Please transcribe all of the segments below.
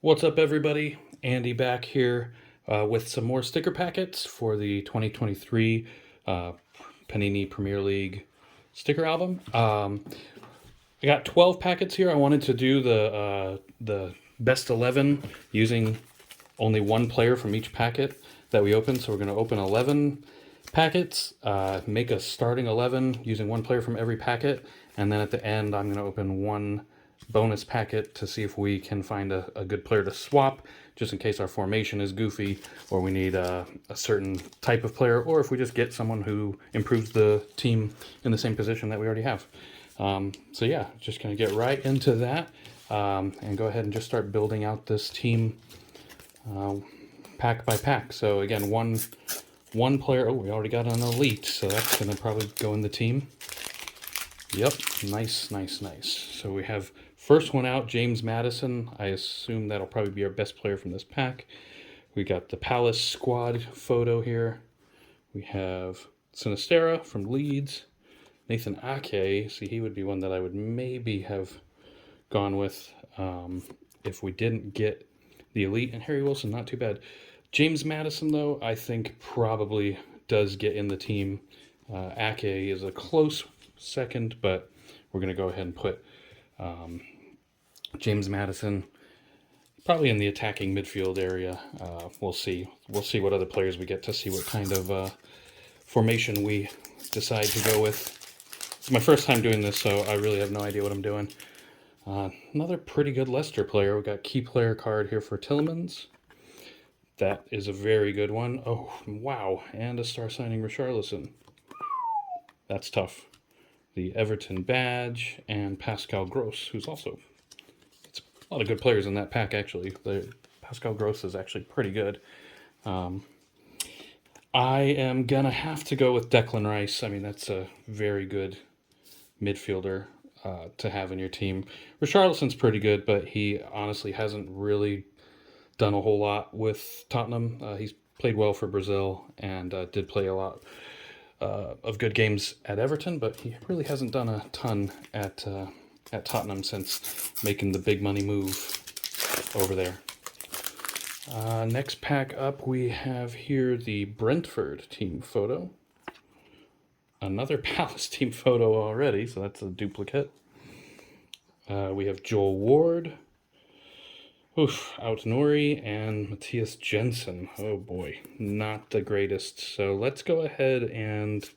What's up, everybody? Andy back here with some more sticker packets for the 2023 uh, Panini Premier League sticker album. I got 12 packets here. I wanted to do the best 11 using only one player from each packet that we open. So we're going to open 11 packets, make a starting 11 using one player from every packet, and then at the end I'm going to open one bonus packet to see if we can find a good player to swap, just in case our formation is goofy or we need a certain type of player, or if we just get someone who improves the team in the same position that we already have. So yeah, just going to get right into that and go ahead and just start building out this team pack by pack. So again, one player. Oh, we already got an elite, so that's going to probably go in the team. Yep, nice, nice, nice. So we have first one out, James Madison. I assume that'll probably be our best player from this pack. We got the Palace squad photo here. We have Sinistera from Leeds. Nathan Ake. See, he would be one that I would maybe have gone with if we didn't get the elite. And Harry Wilson, not too bad. James Madison, though, I think probably does get in the team. Ake is a close second, but we're going to go ahead and put James Madison probably in the attacking midfield area. We'll see. We'll see what other players we get to see what kind of formation we decide to go with. It's my first time doing this, so I really have no idea what I'm doing. Another pretty good Leicester player. We got key player card here for Tillmans. That is a very good one. Oh, wow. And a star signing Richarlison. That's tough. The Everton badge and Pascal Gross, who's also... It's a lot of good players in that pack, actually. Pascal Gross is actually pretty good. I am going to have to go with Declan Rice. I mean, that's a very good midfielder to have in your team. Richarlison's pretty good, but he honestly hasn't really done a whole lot with Tottenham. He's played well for Brazil and did play a lot of good games at Everton, but he really hasn't done a ton at Tottenham since making the big money move over there. Next pack up, we have here the Brentford team photo. Another Palace team photo already, so that's a duplicate. We have Joel Ward, Out Nori, and Matthias Jensen. Oh boy, not the greatest. So let's go ahead and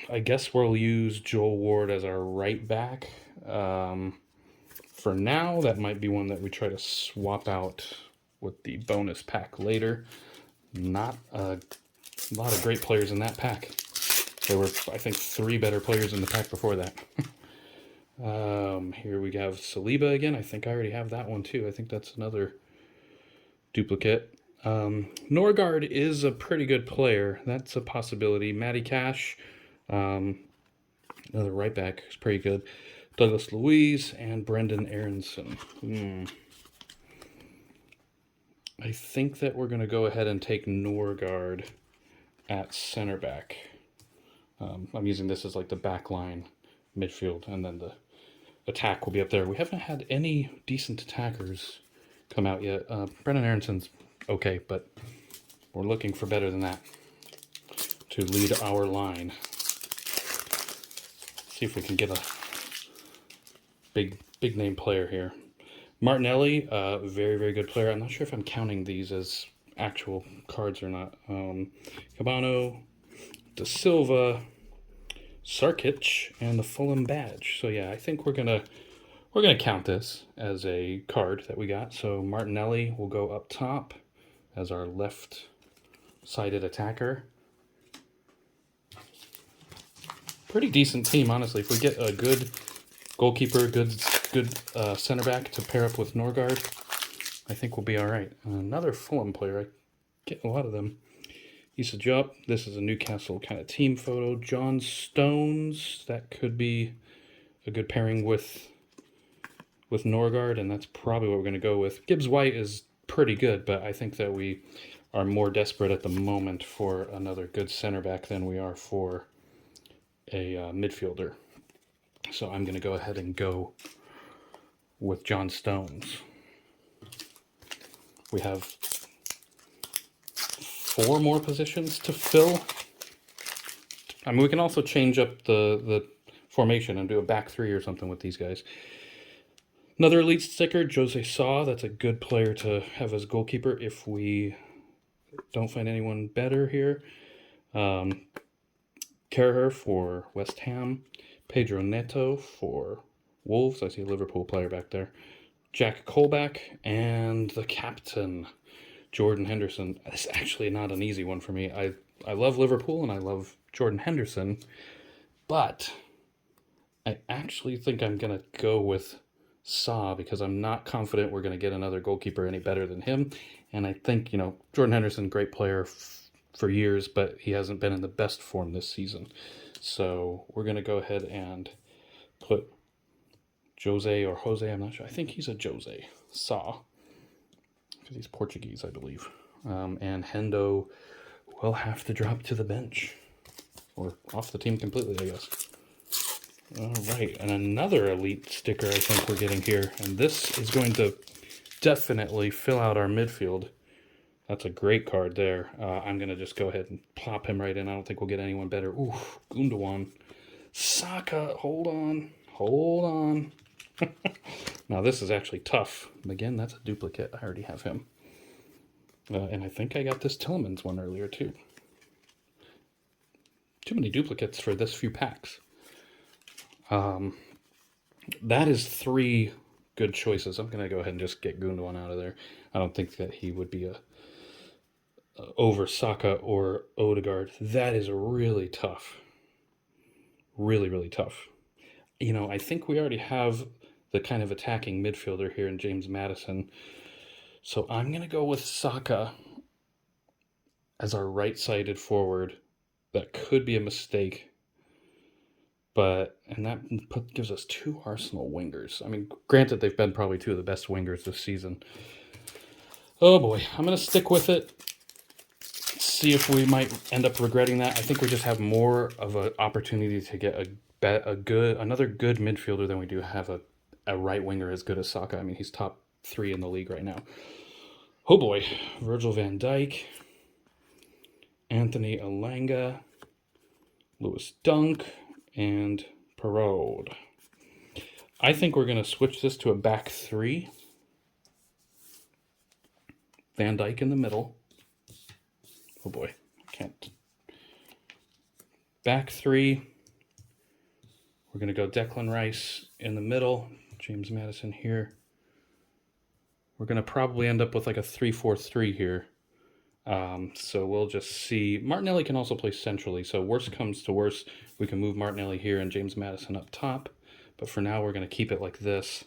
I guess we'll use Joel Ward as our right back. For now, that might be one that we try to swap out with the bonus pack later. Not a lot of great players in that pack. There were, I think, 3 better players in the pack before that. Here we have Saliba again. I think I already have that one too. I think that's another duplicate. Norgard is a pretty good player. That's a possibility. Matty Cash, another right back, is pretty good. Douglas Luiz and Brendan Aronson. I think that we're going to go ahead and take Norgard at center back. I'm using this as like the back line midfield, and then the attack will be up there. We haven't had any decent attackers come out yet. Brendan Aronson's okay, but we're looking for better than that to lead our line. See if we can get a big name player here. Martinelli, very, very good player. I'm not sure if I'm counting these as actual cards or not. Cabano, Da Silva, Sarkic, and the Fulham badge. So yeah, I think we're gonna count this as a card that we got. So Martinelli will go up top as our left-sided attacker. Pretty decent team, honestly. If we get a good goalkeeper, good center back to pair up with Norgard, I think we'll be all right. Another Fulham player. I get a lot of them. Issa Jupp. This is a Newcastle kind of team photo. John Stones. That could be a good pairing with Norgard, and that's probably what we're going to go with. Gibbs White is pretty good, but I think that we are more desperate at the moment for another good center back than we are for a midfielder. So I'm going to go ahead and go with John Stones. We have 4 more positions to fill. I mean, we can also change up the formation and do a back 3 or something with these guys. Another elite sticker, Jose Sa. That's a good player to have as goalkeeper if we don't find anyone better here. Kerr for West Ham. Pedro Neto for Wolves. I see a Liverpool player back there. Jack Colback, and the captain, Jordan Henderson. It's actually not an easy one for me. I love Liverpool and I love Jordan Henderson, but I actually think I'm going to go with Saw because I'm not confident we're going to get another goalkeeper any better than him. And I think, Jordan Henderson, great player for years, but he hasn't been in the best form this season. So we're going to go ahead and put Jose, I'm not sure. I think he's a Jose. Saw. Because he's Portuguese, I believe. And Hendo will have to drop to the bench. Or off the team completely, I guess. All right, and another elite sticker I think we're getting here. And this is going to definitely fill out our midfield. That's a great card there. I'm going to just go ahead and plop him right in. I don't think we'll get anyone better. Ooh, Gundogan. Saka, hold on. Now this is actually tough. Again, that's a duplicate. I already have him. And I think I got this Tillman's one earlier too. Too many duplicates for this few packs. That is 3 good choices. I'm going to go ahead and just get Gundogan out of there. I don't think that he would be over Saka or Odegaard. That is really tough. Really, really tough. I think we already have the kind of attacking midfielder here in James Maddison. So I'm going to go with Saka as our right-sided forward. That could be a mistake. And that gives us 2 Arsenal wingers. I mean, granted, they've been probably 2 of the best wingers this season. Oh boy, I'm going to stick with it. See if we might end up regretting that. I think we just have more of an opportunity to get another good midfielder than we do have a right winger as good as Saka. I mean, he's top 3 in the league right now. Oh boy, Virgil van Dijk, Anthony Elanga, Lewis Dunk, and Perraud. I think we're going to switch this to a back 3. Van Dijk in the middle. Oh boy, I can't. Back 3. We're going to go Declan Rice in the middle. James Maddison here. We're going to probably end up with like a 3-4-3 here. So we'll just see. Martinelli can also play centrally. So worst comes to worst, we can move Martinelli here and James Maddison up top. But for now, we're going to keep it like this.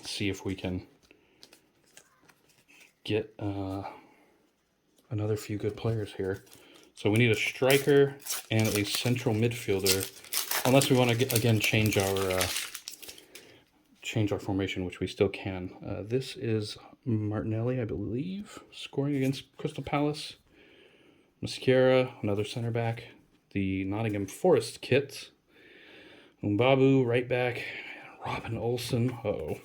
See if we can get another few good players here. So we need a striker and a central midfielder, unless we want to again change our formation, which we still can. This is Martinelli, I believe, scoring against Crystal Palace. Mascara, another center back. The Nottingham Forest kit. Mbabu, right back. Robin Olsen. Uh-oh.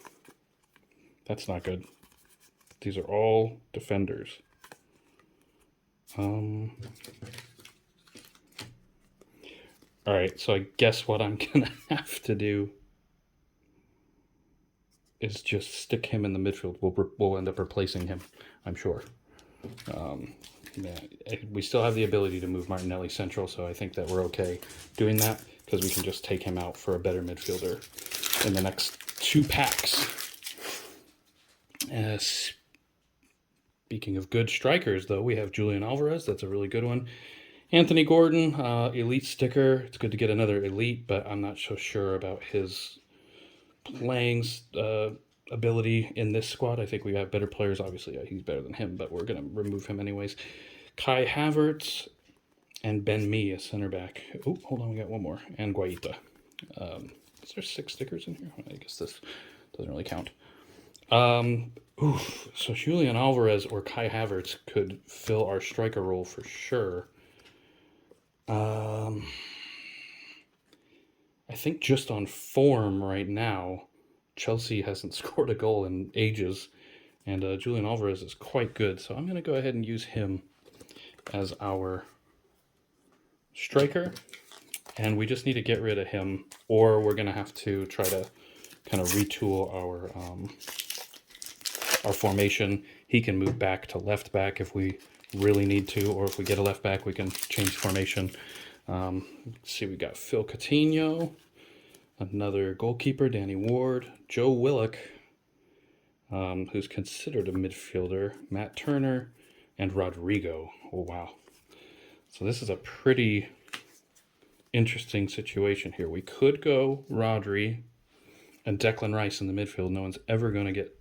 That's not good. These are all defenders. All right, so I guess what I'm going to have to do is just stick him in the midfield. We'll end up replacing him, I'm sure. We still have the ability to move Martinelli central, so I think that we're okay doing that because we can just take him out for a better midfielder in the next 2 packs. Speaking of good strikers, though, we have Julian Alvarez. That's a really good one. Anthony Gordon, elite sticker. It's good to get another elite, but I'm not so sure about his playing ability in this squad. I think we have better players. Obviously, he's better than him, but we're going to remove him anyways. Kai Havertz and Ben Mee, a center back. Oh, hold on, we got one more. And Guaita. Is there 6 stickers in here? I guess this doesn't really count. So Julian Alvarez or Kai Havertz could fill our striker role for sure. I think just on form right now, Chelsea hasn't scored a goal in ages, and Julian Alvarez is quite good. So I'm going to go ahead and use him as our striker. And we just need to get rid of him, or we're going to have to try to kind of retool our formation. He can move back to left back if we really need to, or if we get a left back, we can change formation. Let's see, we got Phil Coutinho, another goalkeeper, Danny Ward, Joe Willock, who's considered a midfielder, Matt Turner, and Rodrigo. Oh, wow. So this is a pretty interesting situation here. We could go Rodri and Declan Rice in the midfield. No one's ever going to get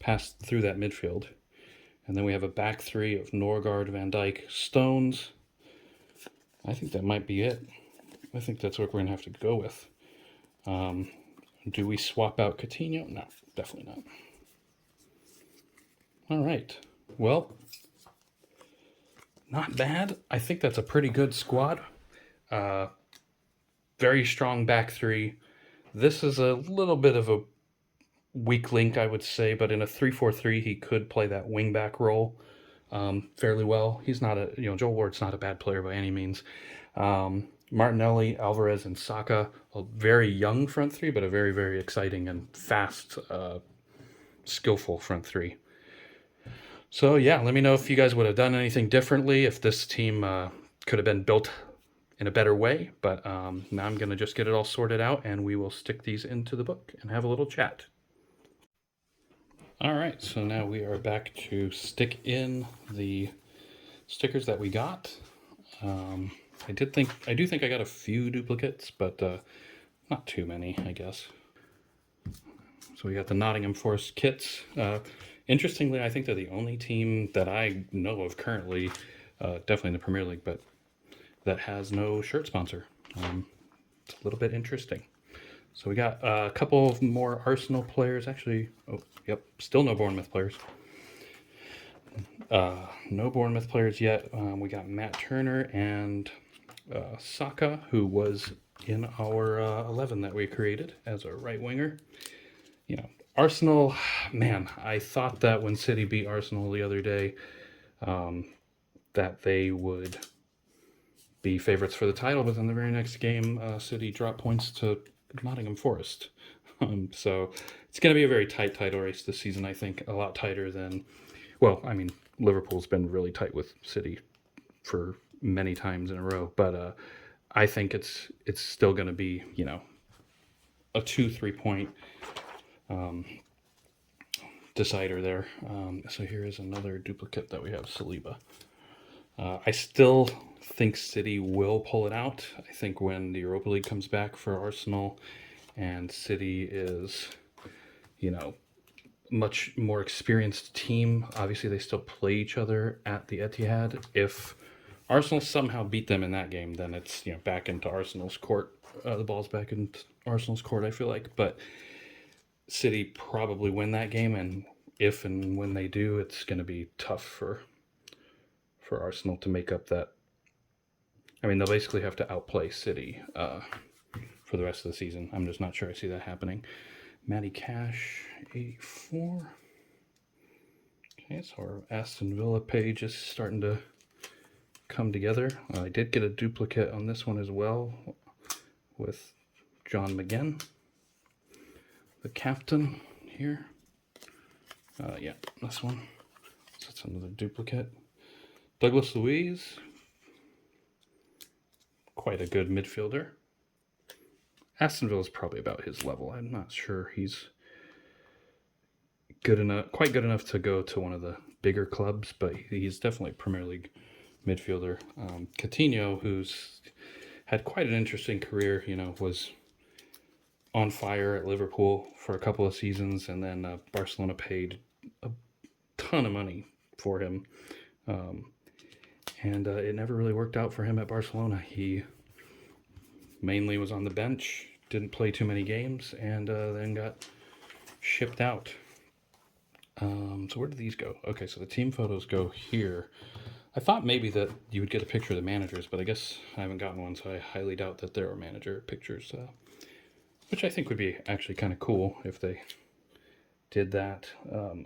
past through that midfield. And then we have a back three of Norgard, Van Dijk, Stones. I think that might be it. I think that's what we're going to have to go with. Do we swap out Coutinho? No, definitely not. All right. Well, not bad. I think that's a pretty good squad. Very strong back three. This is a little bit of a weak link, I would say, but in a 3-4-3, he could play that wing back role fairly well. He's not a, Joe Ward's not a bad player by any means. Martinelli, Alvarez, and Saka, a very young front three, but a very, very exciting and fast, skillful front three. So yeah, let me know if you guys would have done anything differently, if this team could have been built in a better way. But now I'm going to just get it all sorted out, and we will stick these into the book and have a little chat. All right, so now we are back to stick in the stickers that we got. I do think I got a few duplicates, but not too many, I guess. So we got the Nottingham Forest kits. Interestingly, I think they're the only team that I know of currently, definitely in the Premier League, but that has no shirt sponsor. It's a little bit interesting. So we got a couple of more Arsenal players. Actually, oh, yep, still no Bournemouth players. No Bournemouth players yet. We got Matt Turner and Saka, who was in our 11 that we created as a right winger. Arsenal, man, I thought that when City beat Arsenal the other day, that they would be favorites for the title, but in the very next game, City dropped points to Nottingham Forest. So it's going to be a very tight title race this season, I think. A lot tighter than, well, I mean, Liverpool's been really tight with City for many times in a row, but I think it's still going to be, a 2-3 point decider there. So here is another duplicate that we have, Saliba. I still think City will pull it out. I think when the Europa League comes back for Arsenal and City is, much more experienced team, obviously they still play each other at the Etihad. If Arsenal somehow beat them in that game, then it's, back into Arsenal's court. The ball's back in Arsenal's court, I feel like. But City probably win that game, and if and when they do, it's going to be tough for Arsenal to make up that. I mean, they'll basically have to outplay City for the rest of the season. I'm just not sure I see that happening. Matty Cash, 84. Okay, so our Aston Villa page is starting to come together. I did get a duplicate on this one as well with John McGinn, the captain here. Yeah, this one. So that's another duplicate. Douglas Luiz, quite a good midfielder. Aston Villa is probably about his level. I'm not sure he's quite good enough to go to one of the bigger clubs, but he's definitely a Premier League midfielder. Coutinho, who's had quite an interesting career, was on fire at Liverpool for a couple of seasons, and then Barcelona paid a ton of money for him. And it never really worked out for him at Barcelona. He mainly was on the bench, didn't play too many games, and then got shipped out. So where did these go? Okay, so the team photos go here. I thought maybe that you would get a picture of the managers, but I guess I haven't gotten one, so I highly doubt that there are manager pictures. which I think would be actually kind of cool if they did that.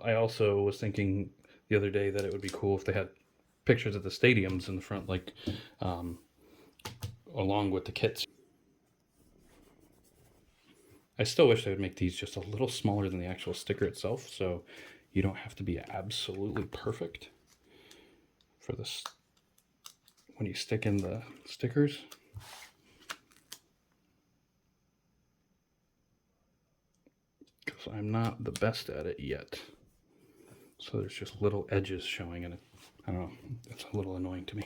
I also was thinking the other day that it would be cool if they had pictures of the stadiums in the front, like along with the kits. I still wish they would make these just a little smaller than the actual sticker itself, so you don't have to be absolutely perfect for this when you stick in the stickers. Because I'm not the best at it yet. So there's just little edges showing, and I don't know, it's a little annoying to me.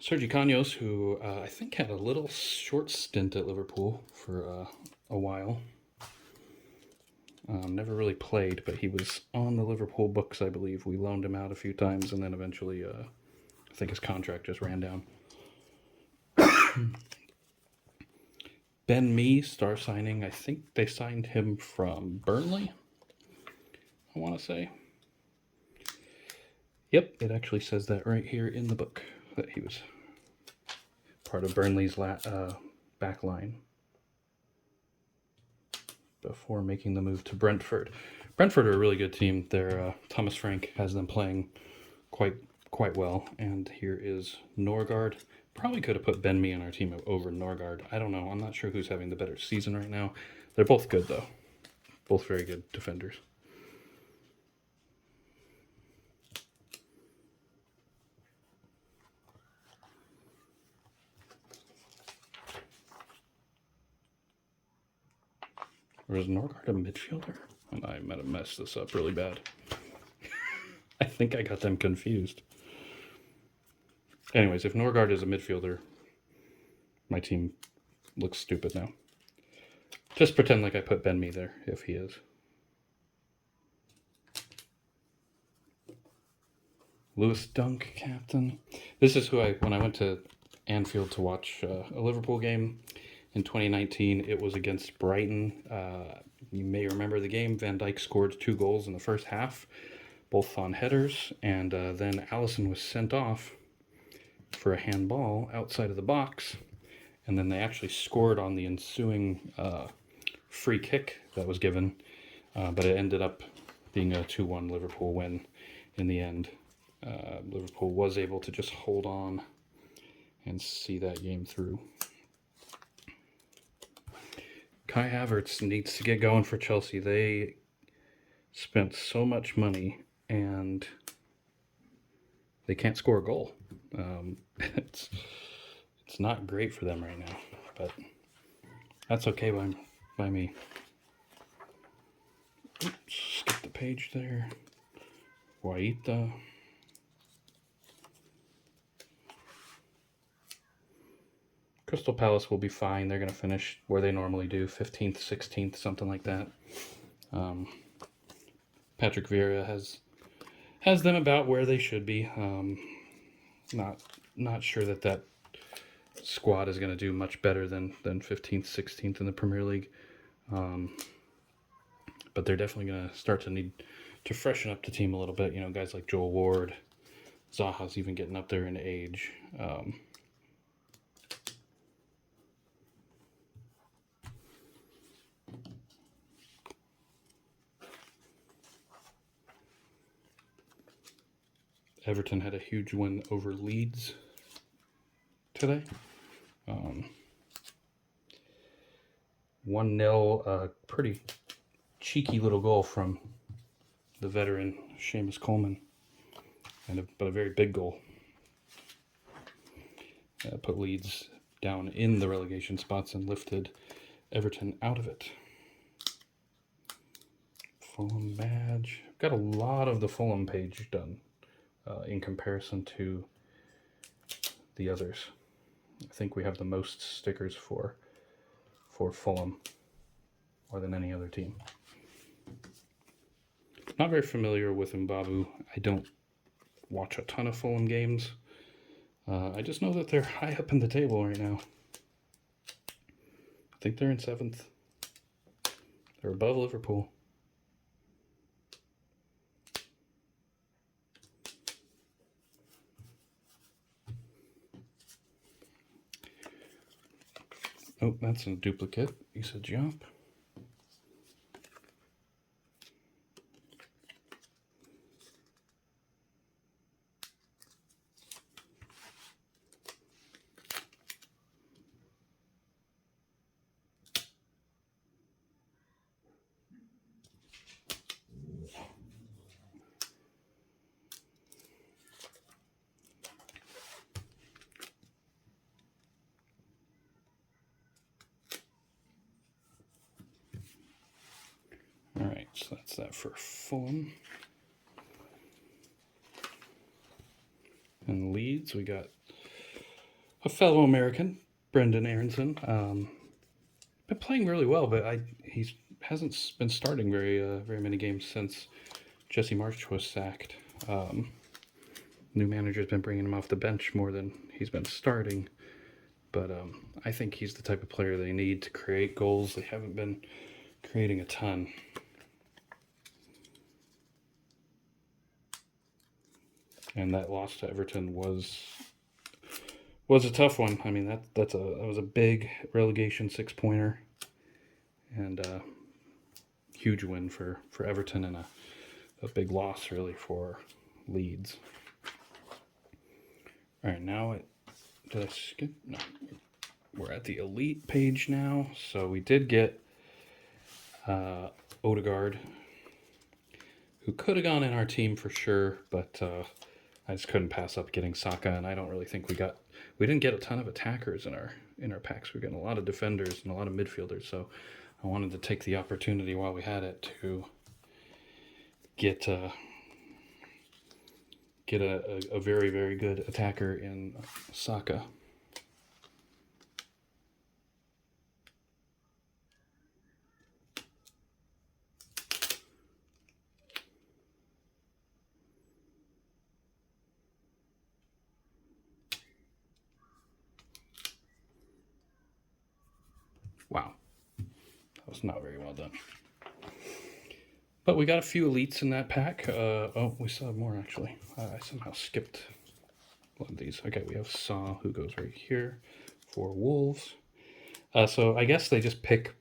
Sergi Canos, who I think had a little short stint at Liverpool for a while. Never really played, but he was on the Liverpool books, I believe. We loaned him out a few times, and then eventually, I think his contract just ran down. Ben Mee, star signing. I think they signed him from Burnley, I want to say. Yep, it actually says that right here in the book, that he was part of Burnley's back line before making the move to Brentford. Brentford are a really good team. Their Thomas Frank has them playing quite well. And here is Norgard. Probably could have put Ben Mee on our team over Norgard. I don't know. I'm not sure who's having the better season right now. They're both good, though. Both very good defenders. Or is Norgard a midfielder? And I might have messed this up really bad. I think I got them confused. Anyways, if Norgard is a midfielder, my team looks stupid now. Just pretend like I put Ben Mee there, if he is. Lewis Dunk, captain. This is who when I went to Anfield to watch a Liverpool game in 2019, it was against Brighton. You may remember the game. Van Dijk scored 2 goals in the first half, both on headers, and then Alisson was sent off for a handball outside of the box, and then they actually scored on the ensuing free kick that was given, but it ended up being a 2-1 Liverpool win in the end. Liverpool was able to just hold on and see that game through. Kai Havertz needs to get going for Chelsea. They spent so much money and they can't score a goal. It's not great for them right now, but that's okay by me. Oops, skip the page there. Guaita. Crystal Palace will be fine. They're going to finish where they normally do, 15th, 16th, something like that. Patrick Vieira has them about where they should be. Not sure that squad is going to do much better than 15th, 16th in the Premier League. But they're definitely going to start to need to freshen up the team a little bit. You know, guys like Joel Ward, Zaha's even getting up there in age. Everton had a huge win over Leeds today. 1-0, a pretty cheeky little goal from the veteran Seamus Coleman, but a very big goal. Put Leeds down in the relegation spots and lifted Everton out of it. Fulham badge. Got a lot of the Fulham page done. In comparison to the others. I think we have the most stickers for Fulham, more than any other team. Not very familiar with Mbabu. I don't watch a ton of Fulham games. I just know that they're high up in the table right now. I think they're in 7th. They're above Liverpool. Oh, that's a duplicate. You said jump. All right, so that's that for Fulham. And Leeds, we got a fellow American, Brendan Aronson. Been playing really well, but he hasn't been starting very many games since Jesse Marsch was sacked. New manager's been bringing him off the bench more than he's been starting. But I think he's the type of player they need to create goals. They haven't been creating a ton. And that loss to Everton was a tough one. I mean, that was a big relegation 6-pointer, and a huge win for Everton, and a big loss really for Leeds. All right, now did I skip? No, we're at the elite page now. So we did get Odegaard, who could have gone in our team for sure, but I just couldn't pass up getting Saka, and I don't really think we didn't get a ton of attackers in our packs. We're getting a lot of defenders and a lot of midfielders, so I wanted to take the opportunity while we had it to get a very, very good attacker in Saka. Wow, that was not very well done. But we got a few elites in that pack. Oh, we still have more actually. I somehow skipped one of these. Okay, we have Saw, who goes right here for Wolves. So I guess they just pick,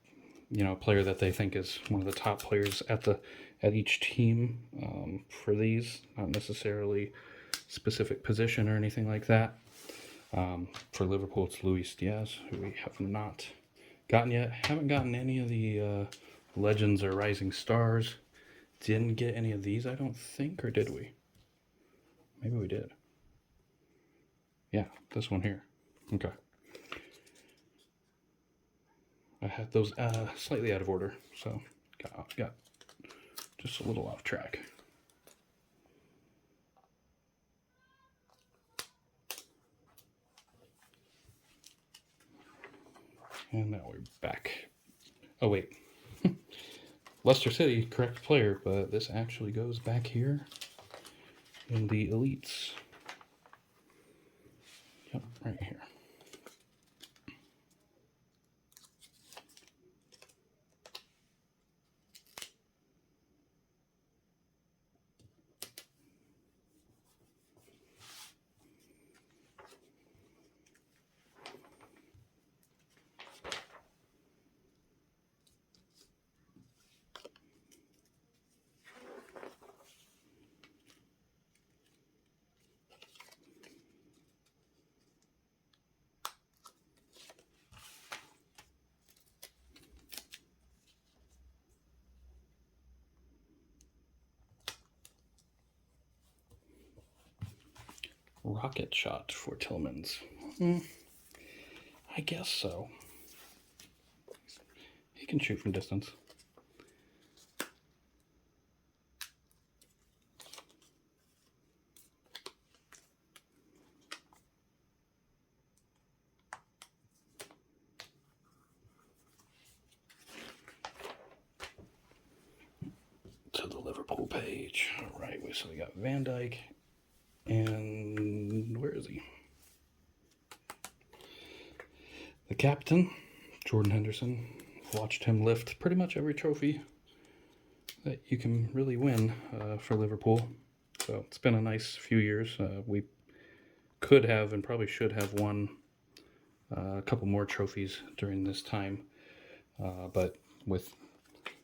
a player that they think is one of the top players at each team for these, not necessarily specific position or anything like that. For Liverpool, it's Luis Diaz, who we have not gotten yet. Haven't gotten any of the Legends or Rising Stars. Didn't get any of these, I don't think, or did we? Maybe we did. Yeah, this one here. Okay. I had those slightly out of order, so got just a little off track. And now we're back. Oh, wait. Leicester City, correct player, but this actually goes back here in the elites. Yep, right here. Rocket shot for Tillmans. I guess so. He can shoot from distance. To the Liverpool page. All right, so we got Van Dijk. And where is he? The captain, Jordan Henderson. Watched him lift pretty much every trophy that you can really win for Liverpool. So it's been a nice few years. We could have and probably should have won a couple more trophies during this time. But with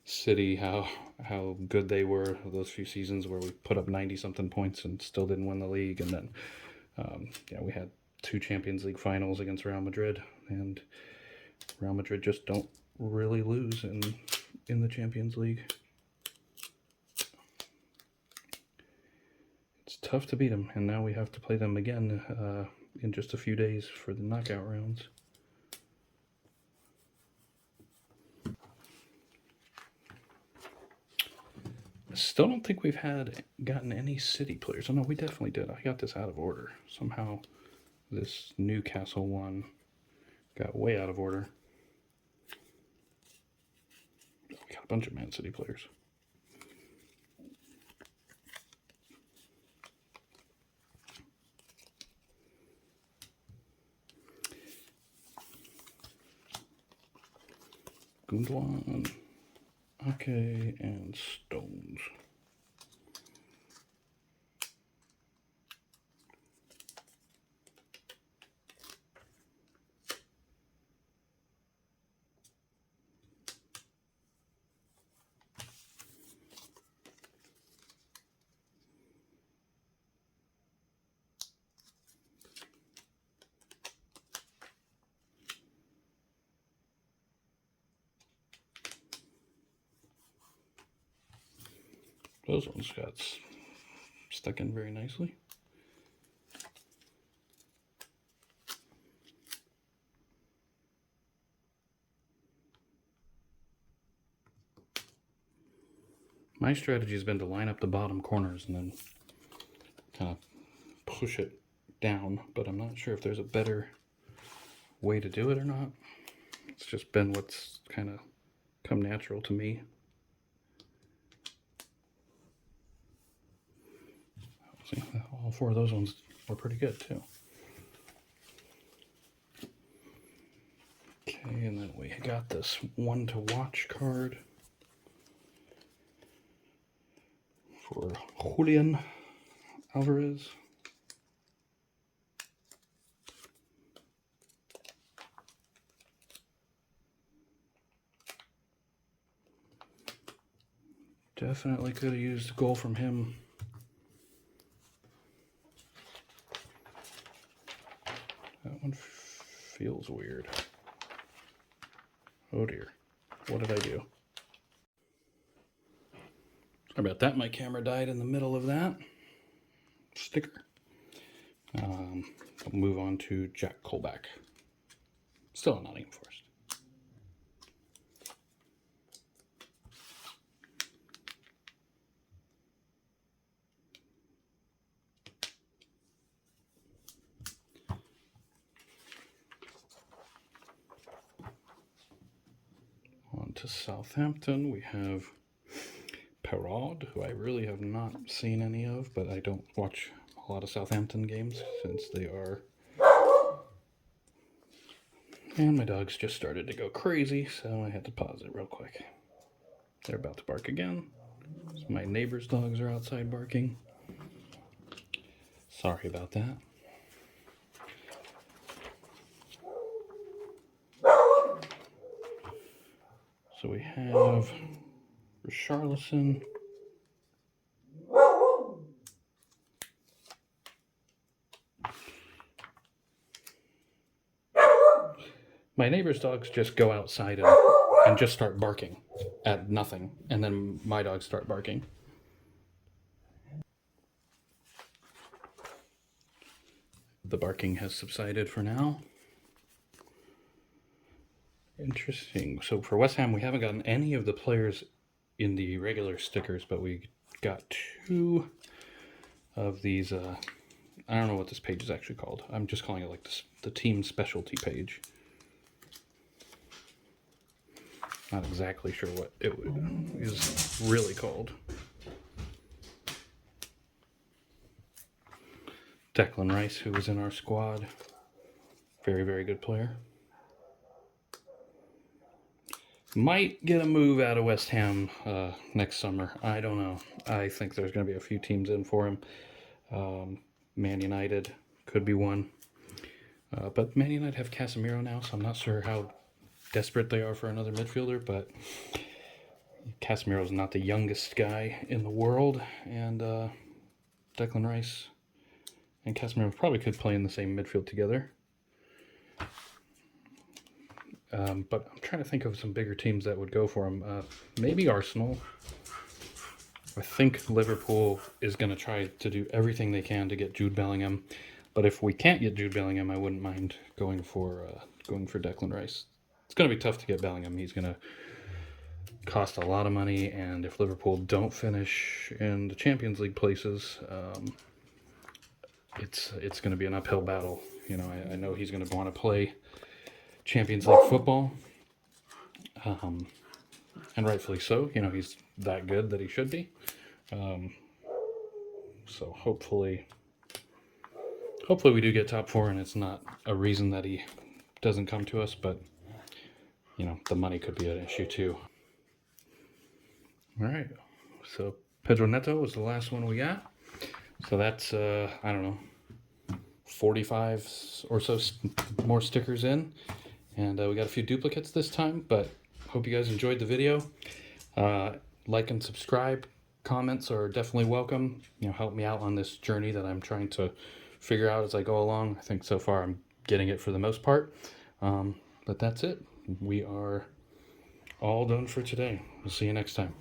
City, how good they were those few seasons where we put up 90-something points and still didn't win the league. And then, we had 2 Champions League finals against Real Madrid, and Real Madrid just don't really lose in the Champions League. It's tough to beat them, and now we have to play them again in just a few days for the knockout rounds. I still don't think we've gotten any City players. Oh no, we definitely did. I got this out of order. Somehow this Newcastle one got way out of order. We got a bunch of Man City players. Gundogan, Ake, and Stones. Those ones got stuck in very nicely. My strategy has been to line up the bottom corners and then kind of push it down, but I'm not sure if there's a better way to do it or not. It's just been what's kind of come natural to me. See, all 4 of those ones were pretty good too. Okay, and then we got this one to watch card for Julian Alvarez. Definitely could have used a goal from him. That one feels weird. Oh dear. What did I do? Sorry about that. My camera died in the middle of that sticker. I'll move on to Jack Colback. Still a Nottingham Forest. On to Southampton, we have Perraud, who I really have not seen any of, but I don't watch a lot of Southampton games since they are... And my dogs just started to go crazy, so I had to pause it real quick. They're about to bark again. So my neighbor's dogs are outside barking. Sorry about that. So we have Richarlison. My neighbor's dogs just go outside and just start barking at nothing, and then my dogs start barking. The barking has subsided for now. Interesting. So for West Ham, we haven't gotten any of the players in the regular stickers, but we got 2 of these. I don't know what this page is actually called. I'm just calling it like this, the team specialty page. Not exactly sure what it is really called. Declan Rice, who was in our squad. Very, very good player. Might get a move out of West Ham next summer. I don't know. I think there's going to be a few teams in for him. Man United could be one. But Man United have Casemiro now, so I'm not sure how desperate they are for another midfielder, but Casemiro is not the youngest guy in the world, and Declan Rice and Casemiro probably could play in the same midfield together. But I'm trying to think of some bigger teams that would go for him. Maybe Arsenal. I think Liverpool is going to try to do everything they can to get Jude Bellingham. But if we can't get Jude Bellingham, I wouldn't mind going for Declan Rice. It's going to be tough to get Bellingham. He's going to cost a lot of money, and if Liverpool don't finish in the Champions League places, it's going to be an uphill battle. You know, I know he's going to want to play Champions League football, and rightfully so. You know, he's that good that he should be. So hopefully we do get top four, and it's not a reason that he doesn't come to us. But you know, the money could be an issue too. All right, so Pedro Neto was the last one we got. So that's I don't know, 45 or so more stickers in, and we got a few duplicates this time. But hope you guys enjoyed the video. Like and subscribe. Comments are definitely welcome. You know, help me out on this journey that I'm trying to figure out as I go along. I think so far I'm getting it for the most part. But that's it. We are all done for today. We'll see you next time.